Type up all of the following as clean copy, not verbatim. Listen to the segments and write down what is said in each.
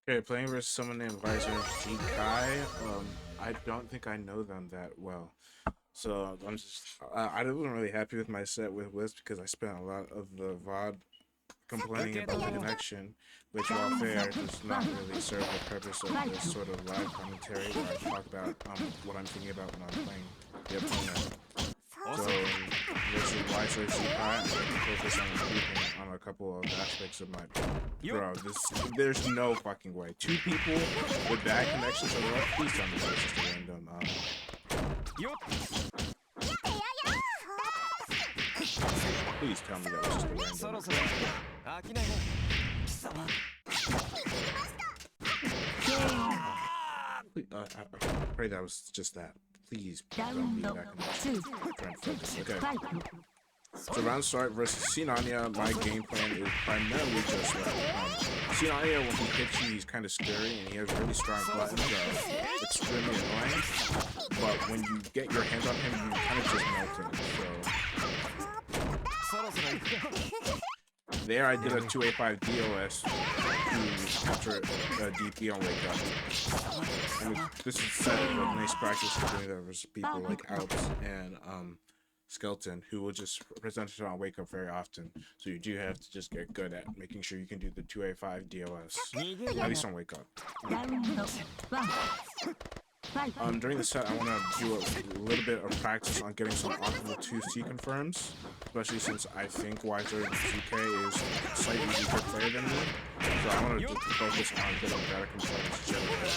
Okay, playing versus someone named WyvernZKai. I don't think I know them that well. So I'm just, I wasn't really happy with my set with Whisk because I spent a lot of the VOD complaining about the connection, which, while fair, does not really serve the purpose of this sort of live commentary where I talk about what I'm thinking about when I'm playing the opponent. So versus WyvernZKai, I'm going to focus on improving on a couple of aspects of my bro. There's no fucking way. Two people with bad connections on the left. Please tell me that was just a random. Please tell me that was just a random. I pray that was just that. Please don't be that connection. I'm trying to focus. Okay. So round start versus C-Nanaya, my game plan is primarily just C-Nanaya, when he hits you, he's kind of scary and he has really strong buttons that are extremely annoying. But when you get your hands on him, you kind of just melt him. So there I did a 2A5 DOS to enter a DP on Wake Up. I mean, this is set a nice practice for doing that versus people like Alps and Skeleton, who will just present it on Wake Up very often. So you do have to just get good at making sure you can do the 2A5 DOS, at least on Wake Up. During the set, I want to do a little bit of practice on getting some optimal 2C confirms, especially since I think WyvernZKai is a slightly weaker player than me. So I want to focus on getting better confirms generally,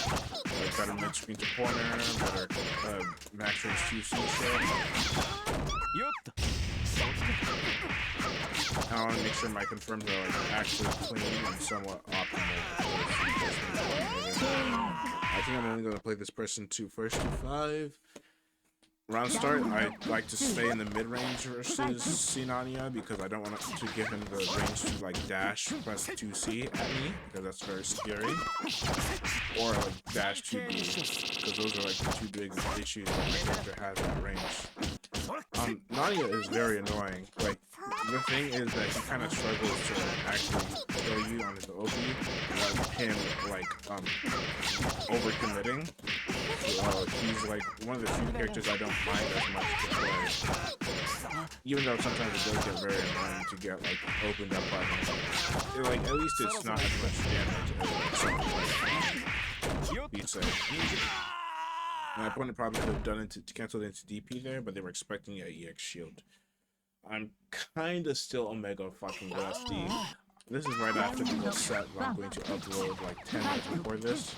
like better mid-screen to corner, better max range 2C shit. And I want to make sure my confirms are like actually clean and somewhat optimal. I think I'm only going to play this person first to 5. Round start, I like to stay in the mid-range versus C-Nanaya because I don't want to give him the range to like dash press 2C at me because that's very scary. Or like dash 2B because those are like the two big issues that my character has at range. Nanya is very annoying. Like, the thing is that he kind of struggles to actually kill you on his OP without him, like, overcommitting. So, he's, like, one of the few characters I don't mind as much to play. Even though sometimes it does get very annoying to get, like, opened up by him. Like, at least it's not as much damage as something like dsay. My opponent probably could have done it to cancel it into DP there, but they were expecting an EX shield. I'm kinda still Omega fucking rusty. This is right after the set where I'm going to upload like 10 minutes before this.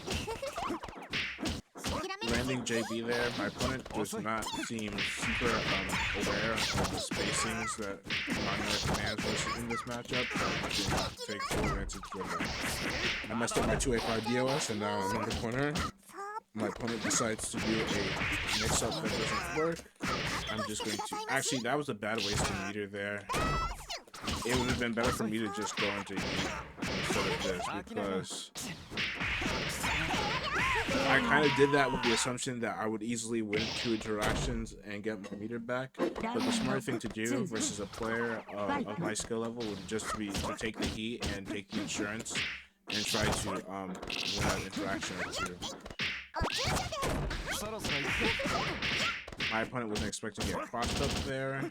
Landing JB there, my opponent does not seem super aware of the spacings that Nanaya commands versus in this matchup, so I'm going to take full advantage of that. I messed up my 2A5 DOS and now I'm in the corner. My opponent decides to do a mix-up that doesn't work. I'm just going to... Actually, that was a bad waste of meter there. It would have been better for me to just go into E instead of this, because I kind of did that with the assumption that I would easily win 2 interactions and get my meter back. But the smart thing to do versus a player of my skill level would just be to take the heat and take the insurance and try to win an interaction or 2. My opponent wasn't expecting to get crossed up there.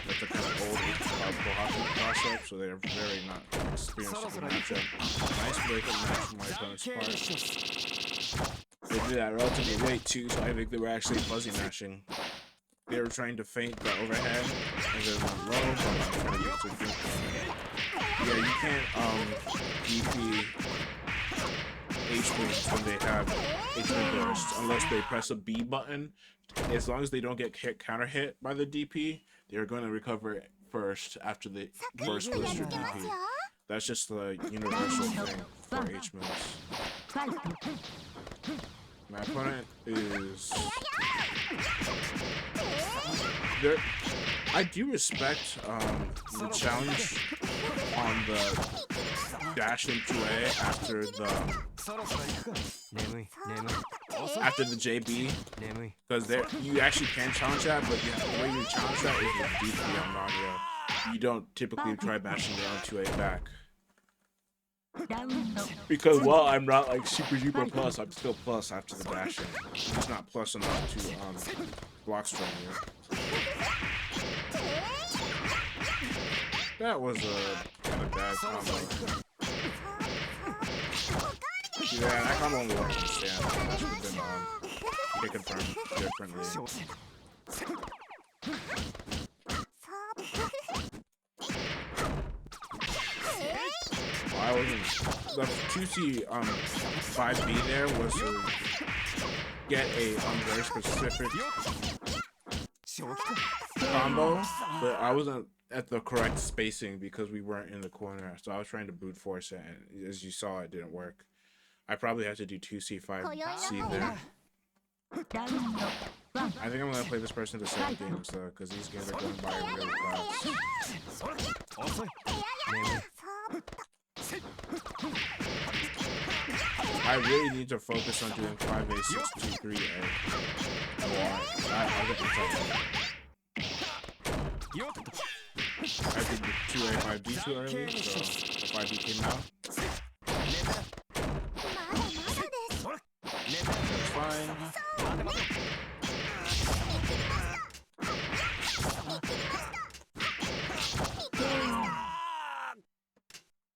That's a kind of old H-Kkohaku cross-up, so they're very not experienced in the matchup. Nice break-up match from my opponent's part. They did that relatively late too, so I think they were actually fuzzy mashing. They were trying to feint the overhead, and they went low, but I'm trying to use the good. Yeah, you can't DP H-moves when they have H-move bursts, unless they press a B button. As long as they don't get counter hit by the DP, they're going to recover first after the first blister DP. That's just the universal thing for H-moves. My opponent is... I do respect the challenge on the dash into A after the JB, because you actually can challenge that, but the way you challenge that is with DP on Nanaya. You don't typically try bashing your own 2A back. Because while I'm not like super duper plus, I'm still plus after the dashing. I'm just not plus enough to block string you. That was a kind of bad combo. Yeah, that combo only works in stand. That should have been confirmed differently. I wasn't. The 2C 5B there was to get a very specific combo, but I wasn't at the correct spacing because we weren't in the corner. So I was trying to brute force it, and as you saw, it didn't work. I probably had to do 2C 5C there. I think I'm gonna play this person to 7 games though, because these games are going by really fast. I really need to focus on doing 5A, 6, 2, 3A. I'll get the title. I did the 2A, 5D too early, so the 5D came out. That's fine.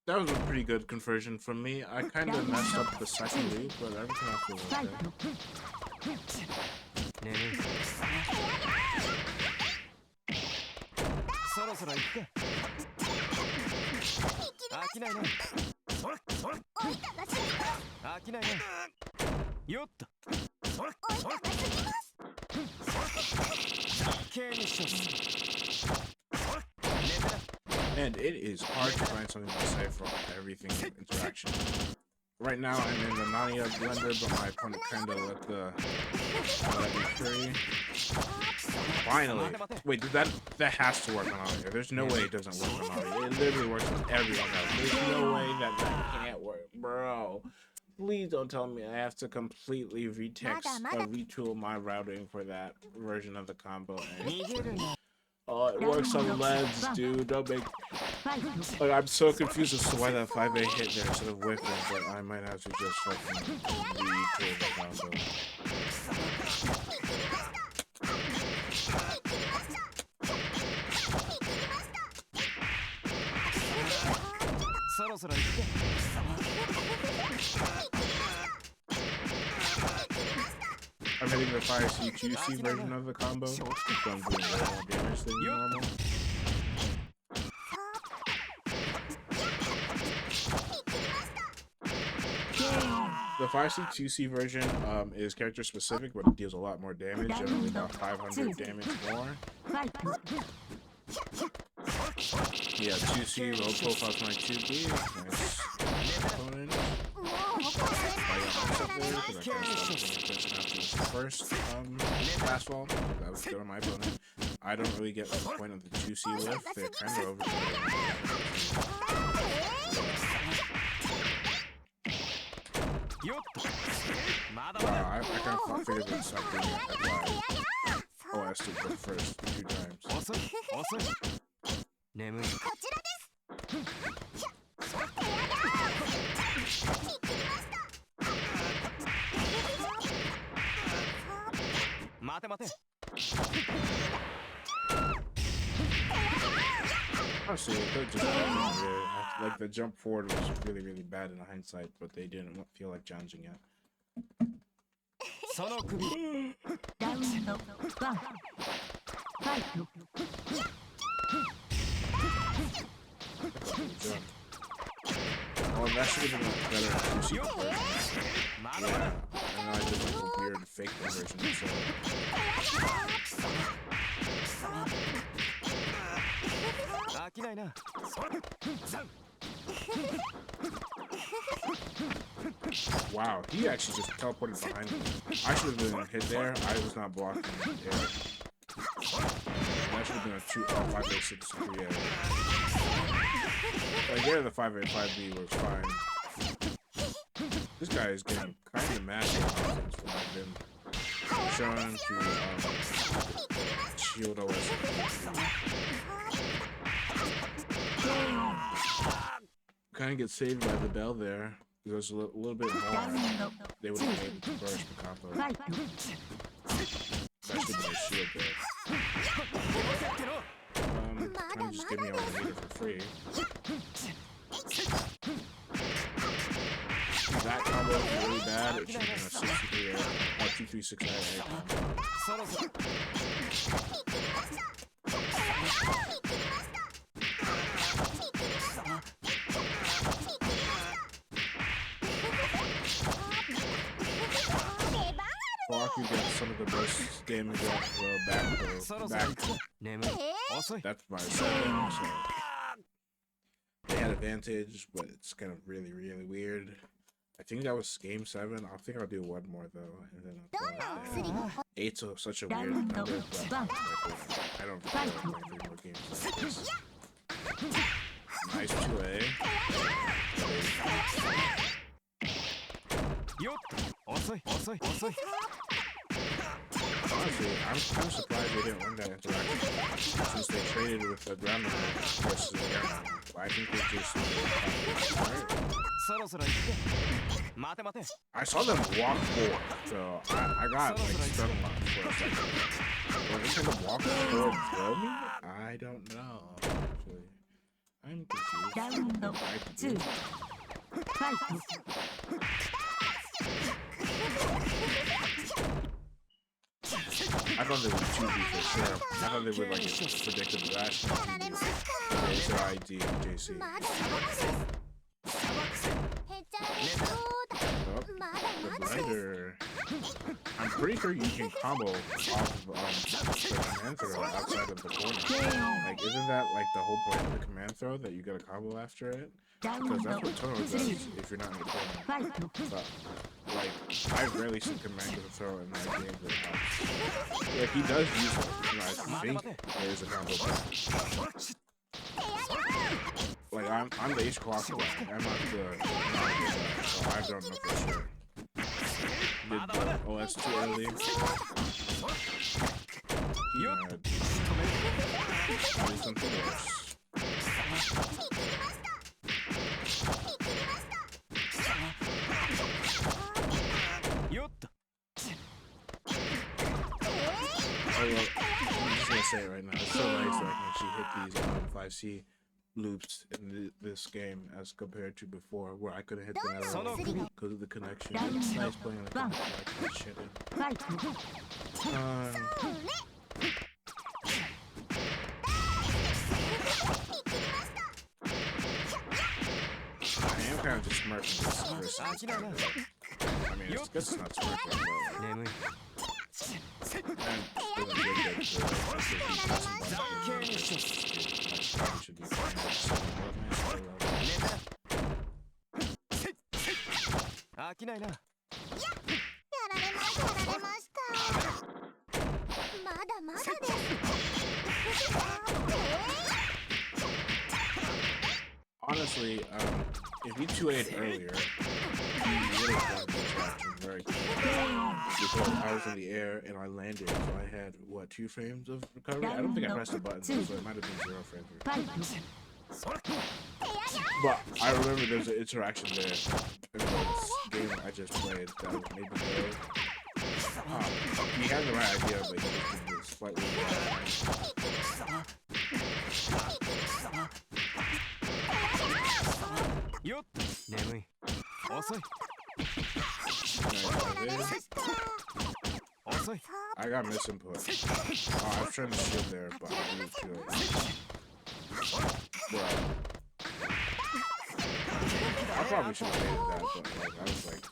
That was a pretty good conversion from me. I kind of messed up the second loop, but everything else was okay. And it is hard to find something to say for everything interaction. Right now I'm in the Nania blender, but my opponent kinda let me free. Finally! Wait, that has to work on Aria. There's no way it doesn't work on Aria. It literally works on everyone else. There's no way that can't work, bro. Please don't tell me I have to completely retool my routing for that version of the combo. Oh, it works on leads, dude. Don't make. Like, I'm so confused as to why that 5A hit there instead of whipping, but I might have to just fucking retool the combo. I'm hitting the fire C2C version of the combo, so I'm doing way more damage than normal. The 5C2C version is character specific, but it deals a lot more damage, generally about 500 damage more. Yeah, 2C low profile 22B, nice opponent. First fastball, that was good on my opponent. I don't really get the point of the 2C lift. They're kind of over. Wow, I kind of figured this out that OS did the first 2 times. Honestly, it could just like the jump forward was really, really bad in hindsight, but they didn't feel like challenging yet. Oh, that should have been a better 2C version. Yeah, and I did like a weird fake version instead. Wow, he actually just teleported behind me. I should have been hit there. I was not blocking there. That should have been a 5A, 6, 3A. Like there, the 5A, 5B was fine. This guy is getting kind of massive offense when I've been shown to shield OS. kind of get saved by the bell there. There's a little bit more. They would have made the burst the combo. Especially with my shield there. Kind of just give me all the meter for free. That combo is really bad. It should have been a 63 236 Kkohaku gets some of the most damage off the back. That's my 7, so they had advantage, but it's kind of really weird. I think that was game 7. I think I'll do one more though, and then I'll go there. 8's such a weird number, but I don't feel like playing 3 more games like this. Nice 2A. Honestly, I'm kind of surprised they didn't win that interaction since they traded with the ground versus the air. I think they just I saw them walk forward, so I got like stun locked for a second. Were they gonna walk forward and throw me? I don't know. Actually, I'm confused. I thought they would 2B for sure. I thought they would like predicted that. It's their ID and JC. Oh, the blighter. I'm pretty sure you can combo off of the command throw outside of the corner. Like, isn't that like the whole point of the command throw, that you get a combo after it? Because that's what Tono does if you're not in the corner. But, like, I've rarely seen command throw in my game that helps. Like, he does use it. You know, I think there's a combo. Like, I'm the H-Kkohaku guy. I'm not the so I don't know for sure. Did the OS too early. He had do something worse. I'm just gonna say it right now. It's so nice that I can actually hit these 5C loops in this game as compared to before, where I couldn't hit them at all because of the connection. It's nice playing like that shit. I am kind of just smirking this versus. I mean, it's good it's not smirking, but I'm honestly, if you 2A'd earlier, you would have won the interaction very quickly. Because I was in the air and I landed, so I had, what, 2 frames of recovery? I don't think I pressed the button, so it might have been 0 frames of recovery. But I remember there was an interaction there in this game I just played that made me go. He had the right idea, but he just did it slightly wrong. I got misinput. I was trying to shield there, but I didn't feel it. Bro. I probably should have made that, but like, I was like,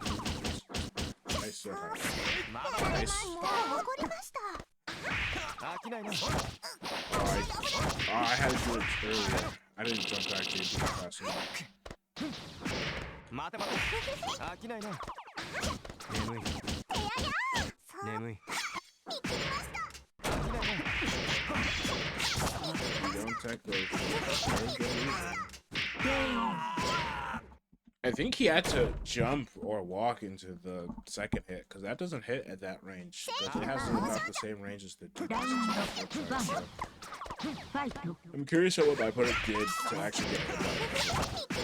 nice. Nice. I had to do it earlier. I didn't jump back to do it fast enough. Don't tech those. I think he had to jump or walk into the second hit, because that doesn't hit at that range. Because it has about the same range as the 2.6. I'm curious at what my opponent did to actually get hit by it.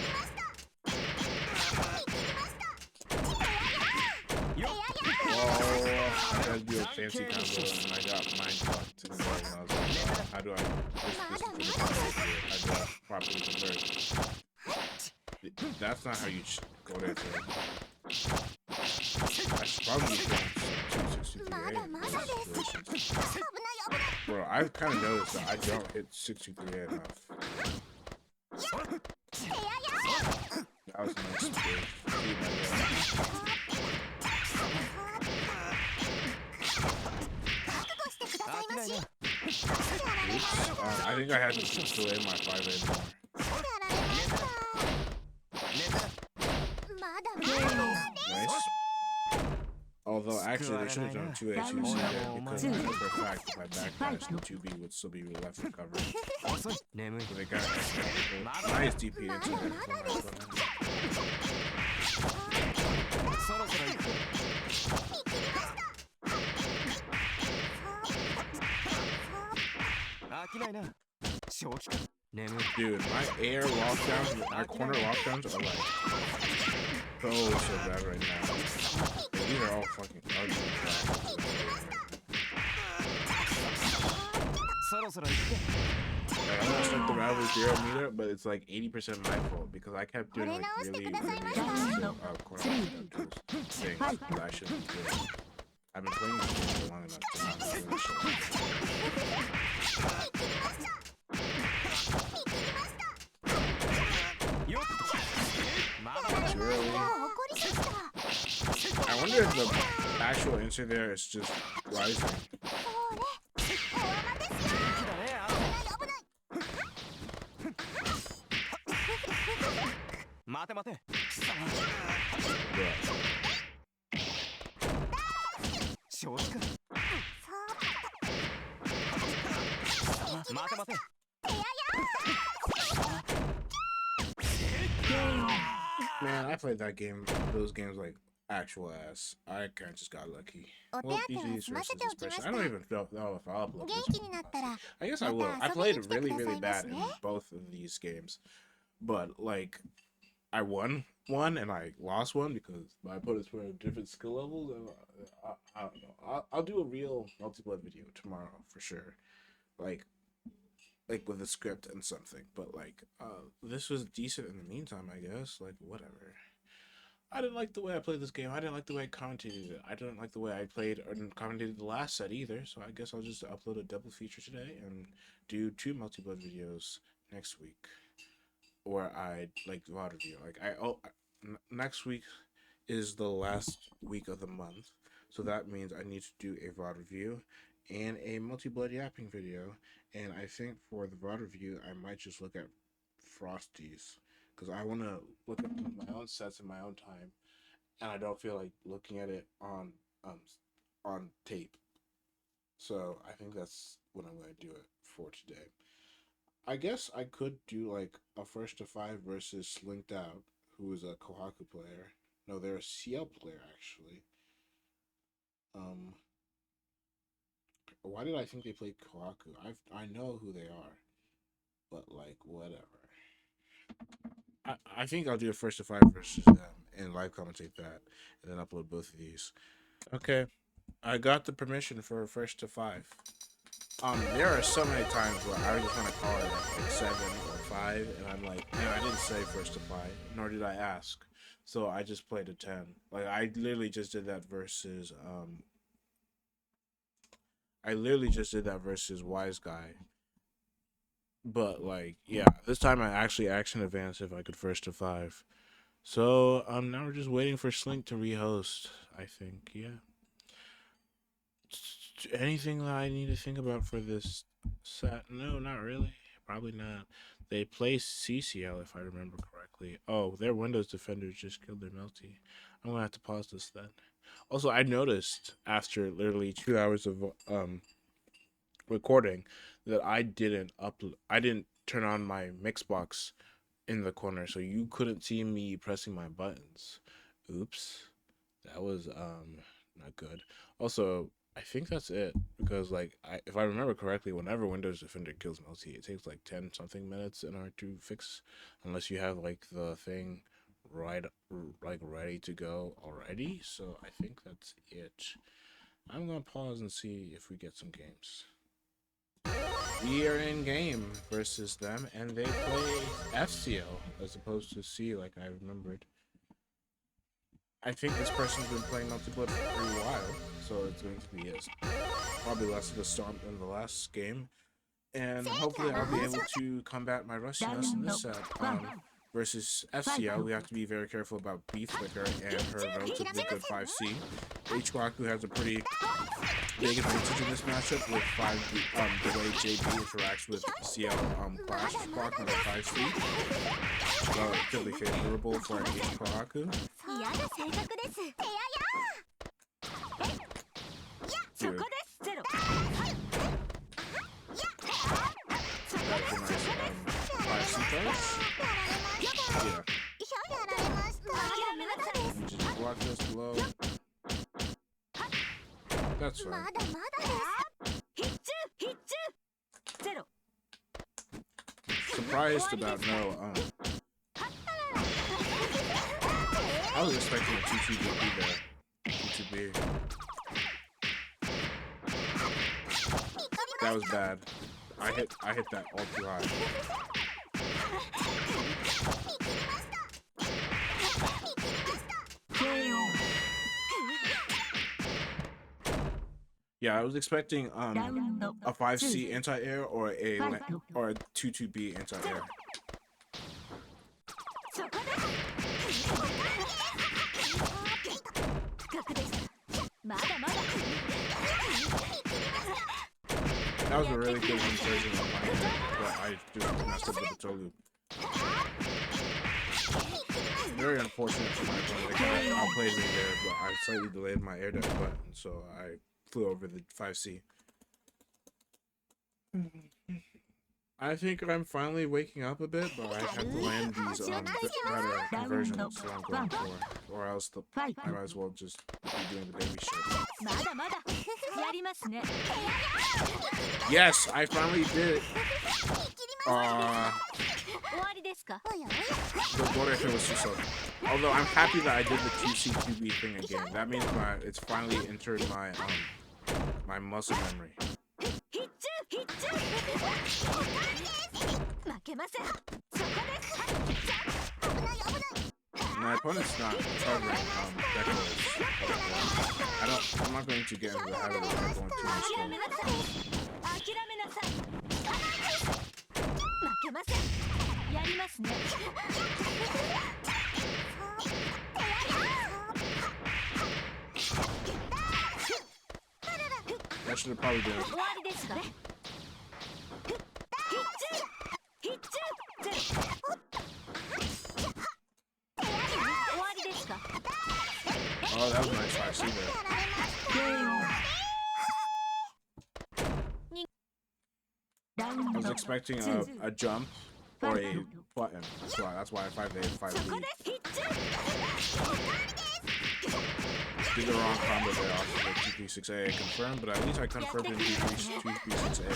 fancy combo and I got mind fucked to convert and I was like, how do I how do I properly convert? That's not how you go there. I should probably use 263A. Bro, I've kind of noticed that I don't hit 63A enough. That was nice. I think I had to delay my 5A more. Nice. Although, actually, they should have done 2A, 2C there, because I know for a fact if I backdash, the 2B would still be left for cover. So they got nice DP into it. Dude, my air lockdowns, my corner lockdowns are like so bad right now. Like, these are all fucking ugly. Like, I'm gonna start the Rival 0 meter, but it's like 80% my fault because I kept doing like really corner lockdown things that I shouldn't be doing. I've been playing this game for long enough to not do this shit. Too early. I wonder if the actual answer there is just rising. Man, I played that game, those games like actual ass. I kind of just got lucky. Well, these versus this person. I don't even know if I'll upload this one. I guess I will. I played really bad in both of these games, but like I won one and I lost one because my opponents were at different skill levels. And I don't know. I'll do a real multiplayer video tomorrow for sure. Like with a script and something, but like this was decent in the meantime, I guess. Like whatever. I didn't like the way I played this game. I didn't like the way I commentated it. I didn't like the way I played or commentated the last set either. So I guess I'll just upload a double feature today and do 2 multiplayer videos next week, or I like VOD review. Like next week is the last week of the month, so that means I need to do a VOD review and a multi-blood yapping video. And I think for the VOD review, I might just look at Frosties because I want to look at my own sets in my own time, and I don't feel like looking at it on tape. So I think that's what I'm going to do it for today. I guess I could do like a 1st to 5 versus Slinked Out, who is a Kohaku player. No, they're a C-Ciel player actually. Why did I think they played Kohaku? I know who they are, but like whatever. I think I'll do a 1st to 5 versus them and live commentate that, and then upload both of these. Okay, I got the permission for a 1st to 5. There are so many times where I just want to call it like 7 or 5, and I'm like, no, I didn't say 1st to 5, nor did I ask. So I just played a 10. Like I literally just did that versus WyvernZKai. But like, yeah, this time I actually action advanced if I could 1st to 5. So now we're just waiting for Slink to rehost, I think. Yeah. Anything that I need to think about for this set? No, not really. Probably not. They play C-Ciel if I remember correctly. Oh, their Windows Defender just killed their Melty. I'm gonna have to pause this then. Also, I noticed after literally 2 hours of recording that I didn't turn on my Mixbox in the corner, so you couldn't see me pressing my buttons. Oops, that was not good. Also, I think that's it because like if I remember correctly, whenever Windows Defender kills Melty, it takes like 10 something minutes in order to fix, unless you have like the thing ready to go already. So I think that's it. I'm gonna pause and see if we get some games. We are in game versus them, and they play F-Ciel as opposed to C, like I remembered. I think this person's been playing multiplayer for a while, so it's going to be probably less of a storm than the last game. And hopefully I'll be able to combat my rustiness in this set. Versus F-Ciel, we have to be very careful about B Flicker and her relatively good 5C. H-Kkohaku has a pretty big advantage in this matchup with the way JB interacts with CL Clash Clock on the 5C. Relatively favorable for H-Kkohaku. Dude. That's a nice 5C cards. Yeah. Just block this blow. That's fine. Surprised about no, I was expecting a 2-2-B there. 2-2-B. That was bad. I hit that all too high. Yeah, I was expecting a 5C anti-air or a 2-2-B anti-air. That was a really good insertion on my end, but I just messed up with the toe loop. Very unfortunate for my opponent. They kind of outplayed me there, but I slightly delayed my air dash button, so I flew over the 5C. I think I'm finally waking up a bit, but I have to land these better conversions that I'm going for, or else I might as well just be doing the baby shit. Yes, I finally did it. The border here was too slow. Although I'm happy that I did the 2C 2B thing again. That means it's finally entered my my muscle memory. My opponent's not covering decoys. I'm not going to get into the habit of going too much slow. That should have probably been it. Oh, that was a nice 5C there. I was expecting a jump or a button. That's why I 5A and 5B. Did the wrong combo there off of the 2P6A confirmed, but at least I confirmed in 2P6A.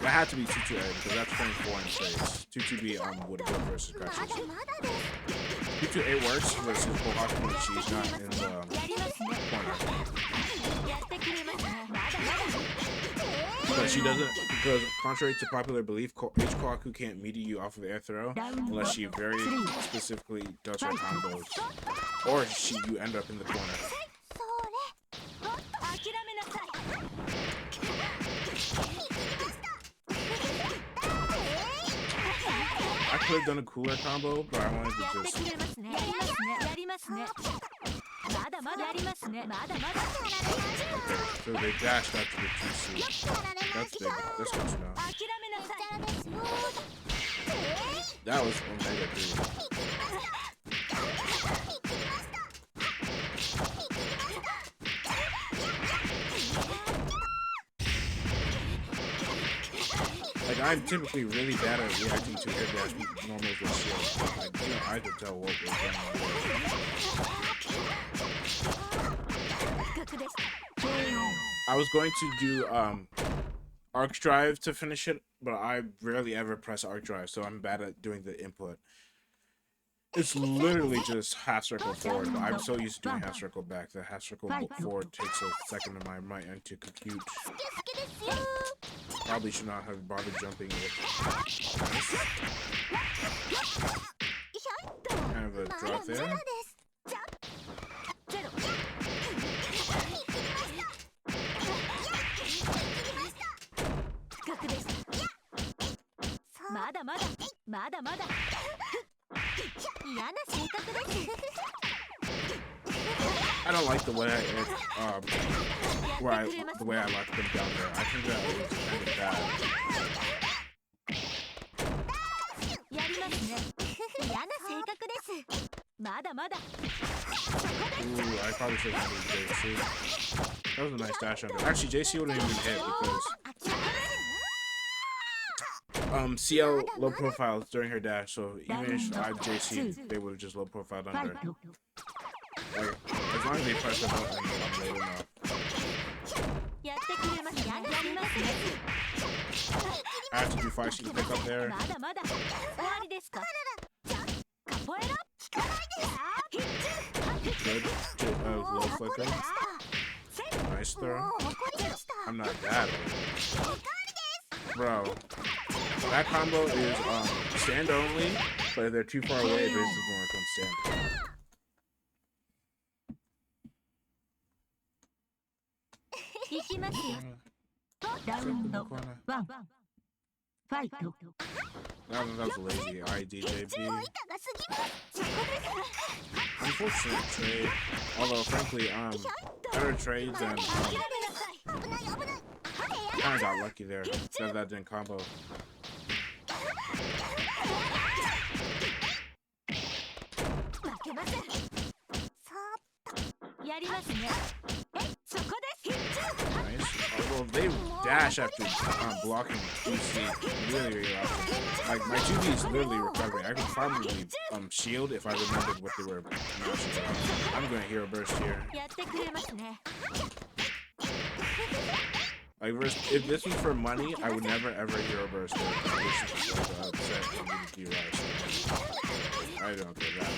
That had to be 2-2A because that's frame 4 in space. 2-2B would have worked versus Gretchen. 2-2A works versus H-Kkohaku when she's not in the corner. But she doesn't, because contrary to popular belief, H-Kkohaku can't meet you off of the air throw unless she very specifically does her combos, or you end up in the corner. I could have done a cooler combo, but I wanted to just... Okay, so they dashed out to the 2C. That's big. That's good to know. That was Omega 3. Like, I'm typically really bad at reacting to air dash normals with shields, but like, you know, I could tell what was going on. I was going to do arc drive to finish it, but I rarely ever press arc drive, so I'm bad at doing the input. It's literally just half circle forward, but I'm so used to doing half circle back that half circle forward takes a second of my mind to compute. Probably should not have bothered jumping it. Nice. Kind of a drop there. I don't like the way the way I left them down there. I think that was kind of bad. Ooh, I probably should have done JC. That was a nice dash under. Actually, JC wouldn't even hit because CL low profiles during her dash, so even if I JC, they would have just low profiled under. Like, as long as they press the button, they will not. I have to do 5C pick up there. Good. Low flicker. Nice throw. I'm not that old. Bro. That combo is stand only, but if they're too far away, it basically won't work on stand. That was lazy. IDJB. Unfortunate trade. Although, frankly, better trades and kind of got lucky there. That didn't combo. Nice. Although they dash after blocking 2C really, really often. Like my 2D is literally recovering. I could probably shield if I remembered what they were mashing. I'm going to hero burst here. Like, if this was for money, I would never ever hero burst it. This is like a set community rush. I don't get that.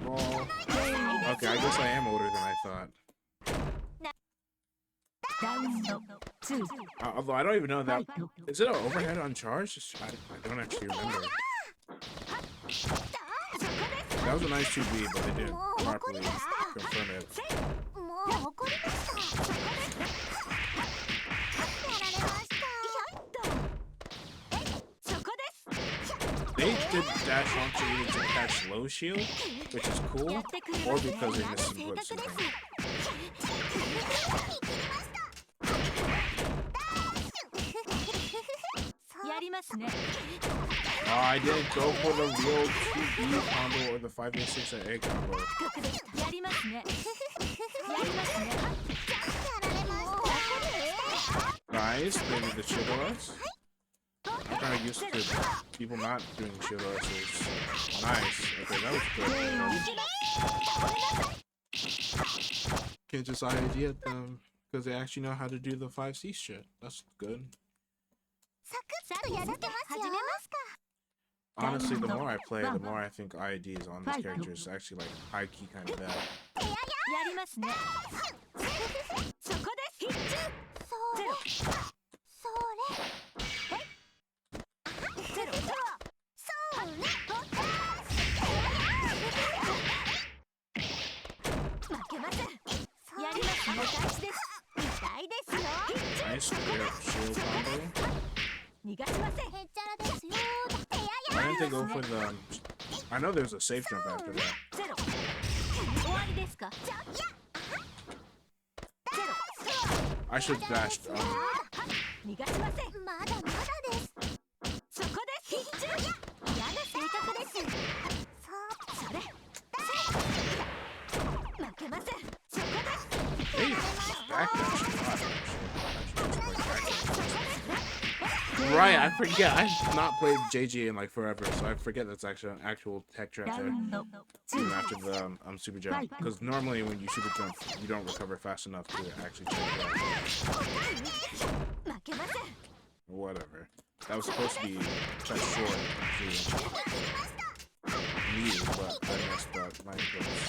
Well, okay, I guess I am older than I thought. Although I don't even know that. Is it an overhead on charge? I don't actually remember. That was a nice 2B, but they didn't properly confirm it. They did dash launcher either to catch low shield, which is cool, or because they missed some hooks. I didn't go for the real 2B combo or the 5A6A combo. Nice, they did the shield OS. I'm kind of used to people not doing shield OSs. Nice. Okay, that was good. Can't just IID at them because they actually know how to do the 5C shit. That's good. Honestly, the more I play, the more I think IIDs on this character is actually like high key kind of bad. Nice shield combo. Why didn't they go for the... I know there's a safe jump after that. I should have dashed. Hey, backdash a lot, actually. Right, I forget. I've not played JG in like forever, so I forget that's actually an actual tech trap there. Even after the super jump, because normally when you super jump, you don't recover fast enough to actually check that. Whatever. That was supposed to be cut short to me, but I messed up my inputs.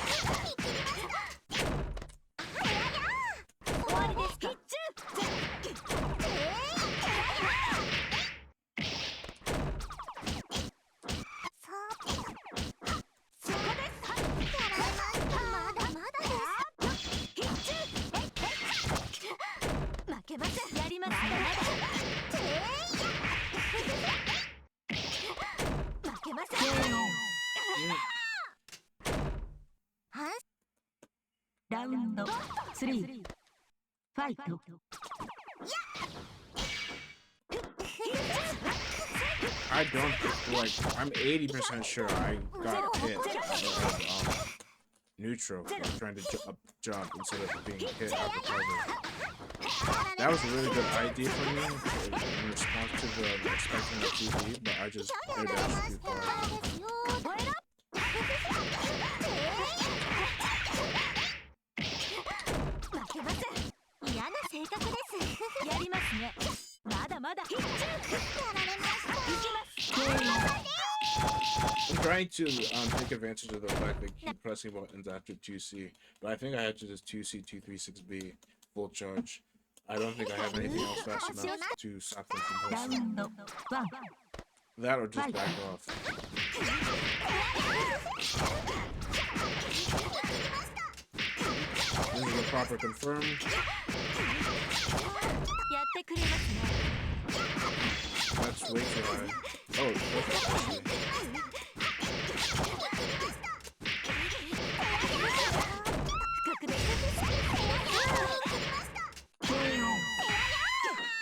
Round 3. Fight. I don't like. I'm 80% sure I got hit neutral while trying to jump instead of being hit out the cover. That was a really good idea for me in response to the expecting the TV, but I just air dashed too far. I'm trying to take advantage of the fact that I keep pressing buttons after 2C, but I think I had to just 2C 236B full charge. I don't think I have anything else fast enough to stop them from pressing. That or just back off. This is a proper confirm. That's way too high. Oh, it's perfect actually.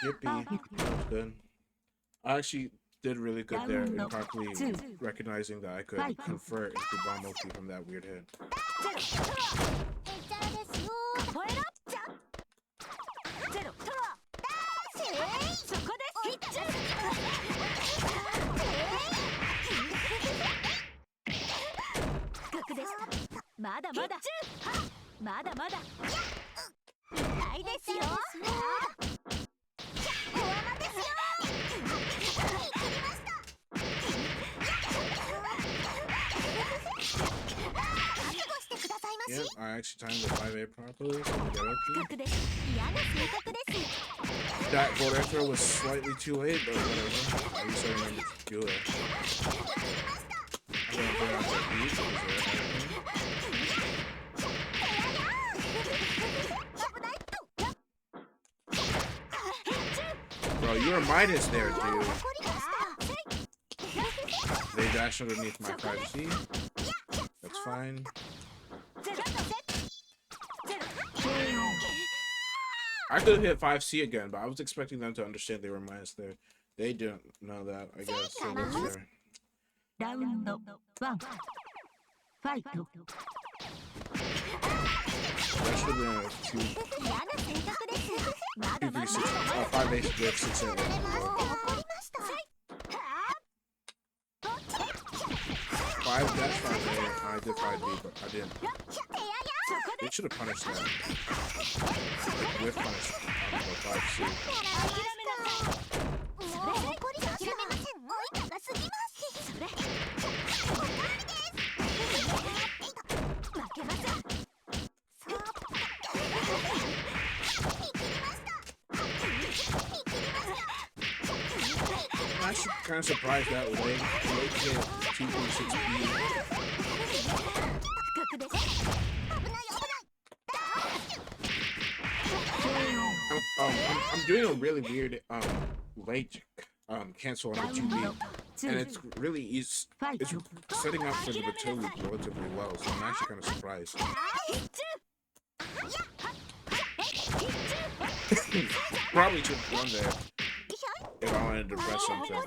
Yippee. That was good. I actually did really good there in properly recognizing that I could convert into bomb multi from that weird hit. Yep, I actually timed the 5A properly, so we got okay. That gold air throw was slightly too late, but whatever. At least I remember to do it. I'm gonna burn out that beat because bro, you're a minus there, dude. They dashed underneath my 5C. That's fine. I could have hit 5C again, but I was expecting them to understand they were minus there. They didn't know that, I guess. So that's fair. Round 1. Fight. That should have been a 5 ace with 6 8. 5 dash 5 A. I did 5B, but I didn't. They should have punished that. Like, with punishment on the 5C. I'm actually kind of surprised that way. Late hit 2.6B. I'm doing a really weird late cancel on the 2B, and it's really easy. It's setting up for the Interlude relatively well, so I'm actually kind of surprised. Probably should have run there if I wanted to press something.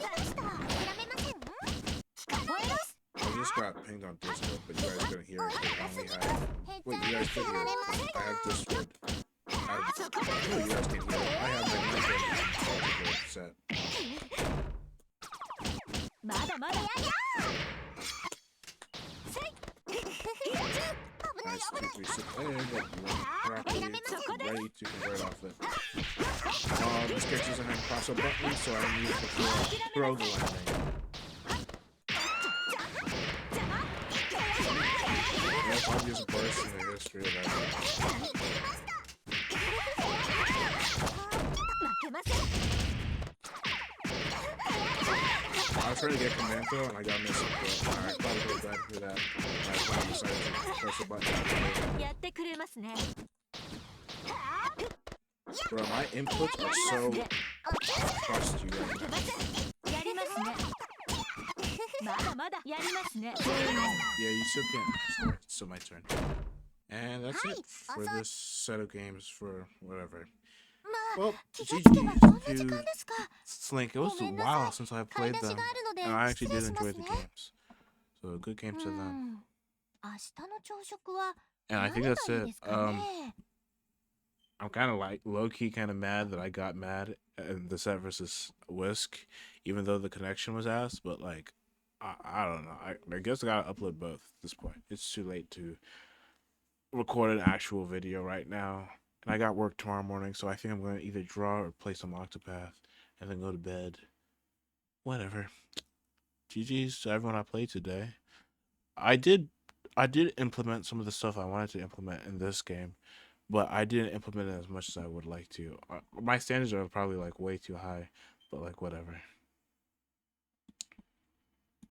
I just got pinged on Discord, but you guys are gonna hear it. I only have. Wait, you guys could hear it. I have Discord. No, you guys can hear it. I have my mic set. まだまだ Nice, like we sit there, but you want properly ready to convert off it. This character doesn't have cross up button, so I need to throw the landing. Most obvious burst in the history of that. I was trying to get command throw and I got missed, but I probably would have died for that. I finally decided to press the button. やってくれますね Bro, my inputs are so trust you right now. やりますねまだまだやりますね Yeah, you still can't. It's still my turn. And that's it for this set of games for whatever. Well, GG to Slink. It was a while since I played them, and I actually did enjoy the games. So good game to them. 明日の朝食は And I think 何 that's がいい it. ですかね I'm kind of like low-key kind of mad that I got mad in the set versus Whisk, even though the connection was ass. But like, I don't know. I guess I gotta upload both at this point. It's too late to record an actual video right now. And I got work tomorrow morning, so I think I'm gonna either draw or play some Octopath and then go to bed. Whatever. GG's to everyone I played today. I did implement some of the stuff I wanted to implement in this game, but I didn't implement it as much as I would like to. My standards are probably like way too high, but like whatever.